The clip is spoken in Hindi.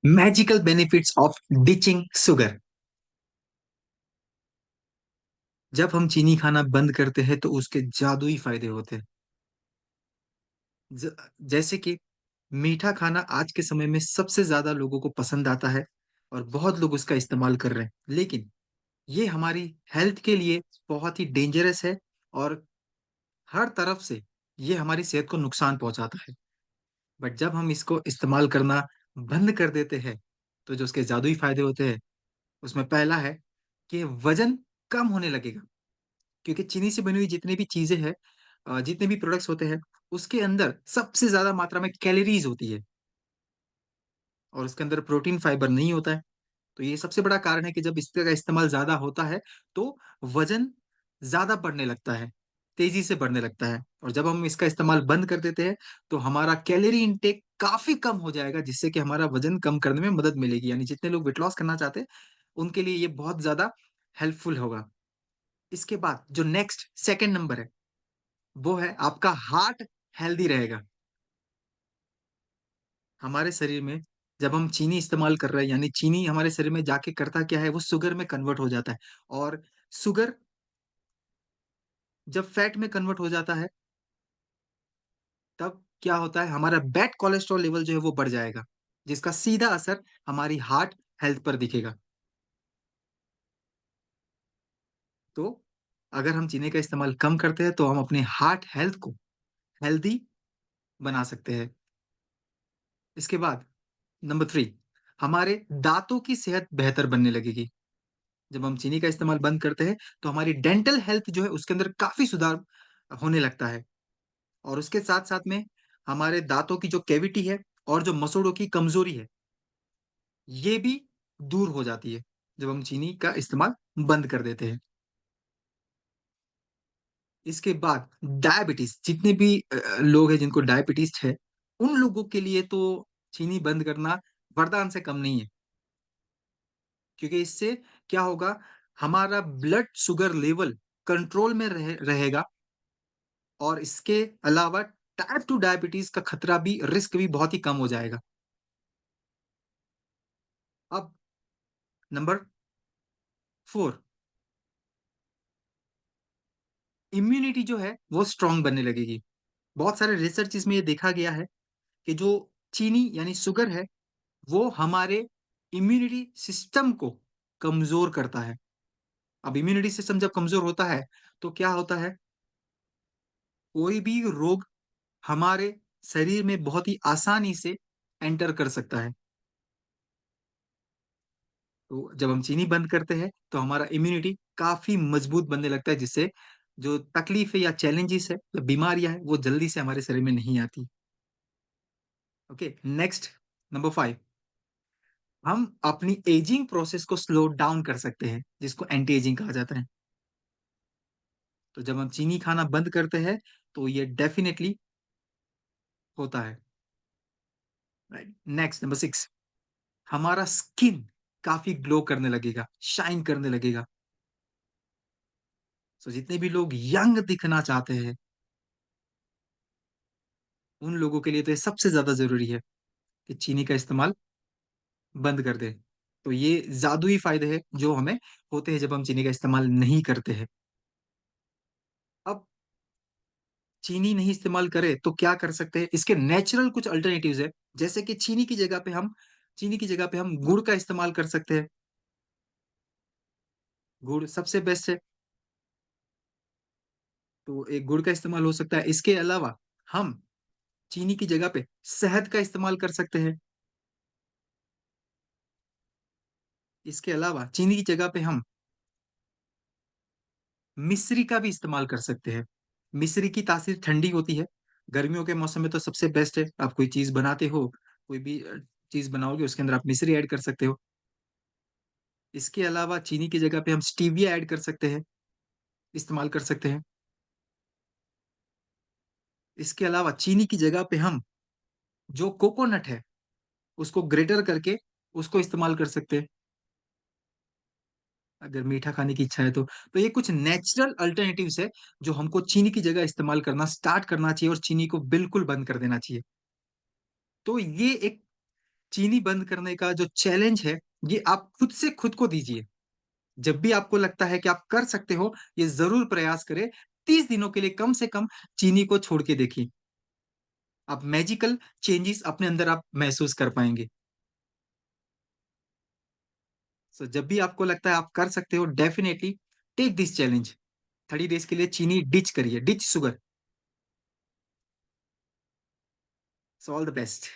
Magical benefits of ditching sugar. जब हम चीनी खाना बंद करते हैं तो उसके जादुई फायदे होते हैं। ज- जैसे कि मीठा खाना आज के समय में सबसे ज्यादा लोगों को पसंद आता है और बहुत लोग उसका इस्तेमाल कर रहे हैं, लेकिन ये हमारी हेल्थ के लिए बहुत ही डेंजरस है और हर तरफ से ये हमारी सेहत को नुकसान पहुंचाता है। बट जब हम इसको इस्तेमाल करना बंद कर देते हैं तो जो उसके जादुई फायदे होते हैं, उसमें पहला है कि वजन कम होने लगेगा। क्योंकि चीनी से बनी हुई जितनी भी चीजें हैं, जितने भी प्रोडक्ट्स होते हैं, उसके अंदर सबसे ज्यादा मात्रा में कैलोरीज होती है और उसके अंदर प्रोटीन फाइबर नहीं होता है। तो ये सबसे बड़ा कारण है कि जब इसका इस्तेमाल ज्यादा होता है तो वजन ज्यादा बढ़ने लगता है, तेजी से बढ़ने लगता है। और जब हम इसका इस्तेमाल बंद कर देते हैं तो हमारा कैलोरी इंटेक काफी कम हो जाएगा, जिससे कि हमारा वजन कम करने में मदद मिलेगी। यानी जितने लोग वेट लॉस करना चाहते हैं उनके लिए ये बहुत ज्यादा हेल्पफुल होगा। इसके बाद जो नेक्स्ट सेकंड नंबर है वो है आपका हार्ट हेल्दी रहेगा। हमारे शरीर में जब हम चीनी इस्तेमाल कर रहे हैं, यानी चीनी हमारे शरीर में जाके करता क्या है, वो शुगर में कन्वर्ट हो जाता है। और शुगर जब फैट में कन्वर्ट हो जाता है तब क्या होता है, हमारा बैड कोलेस्ट्रॉल लेवल जो है वो बढ़ जाएगा, जिसका सीधा असर हमारी हार्ट हेल्थ पर दिखेगा। तो अगर हम चीनी का इस्तेमाल कम करते हैं तो हम अपने हार्ट हेल्थ को हेल्दी बना सकते हैं। इसके बाद नंबर थ्री, हमारे दांतों की सेहत बेहतर बनने लगेगी। जब हम चीनी का इस्तेमाल बंद करते हैं तो हमारी डेंटल हेल्थ जो है उसके अंदर काफी सुधार होने लगता है। और उसके साथ साथ में हमारे दांतों की जो कैविटी है और जो मसूड़ों की कमजोरी है, ये भी दूर हो जाती है जब हम चीनी का इस्तेमाल बंद कर देते हैं। इसके बाद डायबिटीज, जितने भी लोग हैं जिनको डायबिटीज है, उन लोगों के लिए तो चीनी बंद करना वरदान से कम नहीं है। क्योंकि इससे क्या होगा, हमारा ब्लड शुगर लेवल कंट्रोल में रहेगा। और इसके अलावा टाइप 2 डायबिटीज का खतरा भी, रिस्क भी बहुत ही कम हो जाएगा। अब नंबर फोर, इम्यूनिटी जो है वो स्ट्रांग बनने लगेगी। बहुत सारे रिसर्च में ये देखा गया है कि जो चीनी यानी शुगर है वो हमारे इम्यूनिटी सिस्टम को कमजोर करता है। अब इम्यूनिटी सिस्टम जब कमजोर होता है तो क्या होता है, कोई भी रोग हमारे शरीर में बहुत ही आसानी से एंटर कर सकता है। तो जब हम चीनी बंद करते हैं तो हमारा इम्यूनिटी काफी मजबूत बनने लगता है, जिससे जो तकलीफ है या चैलेंजेस है या बीमारियां है वो जल्दी से हमारे शरीर में नहीं आती। ओके, नेक्स्ट नंबर फाइव, हम अपनी एजिंग प्रोसेस को स्लो डाउन कर सकते हैं, जिसको एंटी एजिंग कहा जाता है। तो जब हम चीनी खाना बंद करते हैं तो ये डेफिनेटली होता है। राइट, नेक्स्ट नंबर सिक्स, हमारा स्किन काफी ग्लो करने लगेगा, शाइन करने लगेगा। सो जितने भी लोग यंग दिखना चाहते हैं उन लोगों के लिए तो ये सबसे ज्यादा जरूरी है कि चीनी का इस्तेमाल बंद कर दें। तो ये जादुई फायदे हैं जो हमें होते हैं जब हम चीनी का इस्तेमाल नहीं करते हैं। अब चीनी नहीं इस्तेमाल करें तो क्या कर सकते हैं, इसके नेचुरल कुछ अल्टरनेटिव्स है। जैसे कि चीनी की जगह पे हम गुड़ का इस्तेमाल कर सकते हैं। गुड़ सबसे बेस्ट है, तो एक गुड़ का इस्तेमाल हो सकता है। इसके अलावा हम चीनी की जगह पे शहद का इस्तेमाल कर सकते हैं। इसके अलावा चीनी की जगह पे हम मिश्री का भी इस्तेमाल कर सकते हैं। मिश्री की तासीर ठंडी होती है, गर्मियों के मौसम में तो सबसे बेस्ट है। आप कोई चीज बनाते हो, कोई भी चीज बनाओगे उसके अंदर आप मिश्री ऐड कर सकते हो। इसके अलावा चीनी की जगह पे हम स्टीविया ऐड कर सकते हैं, इस्तेमाल कर सकते हैं। इसके अलावा चीनी की जगह पे हम जो कोकोनट है उसको ग्रेटर करके उसको इस्तेमाल कर सकते हैं, अगर मीठा खाने की इच्छा है तो ये कुछ नेचुरल अल्टरनेटिव्स है जो हमको चीनी की जगह इस्तेमाल करना स्टार्ट करना चाहिए और चीनी को बिल्कुल बंद कर देना चाहिए। तो ये एक चीनी बंद करने का जो चैलेंज है, ये आप खुद से खुद को दीजिए। जब भी आपको लगता है कि आप कर सकते हो, ये ज़रूर प्रयास करें। 30 दिनों के लिए कम से कम चीनी को छोड़ के देखिए। आप मैजिकल चेंजेस अपने अंदर आप महसूस कर पाएँगे। सो जब भी आपको लगता है आप कर सकते हो, definitely take this challenge. 30 days के लिए चीनी डिच करिए, ditch sugar. So all the best.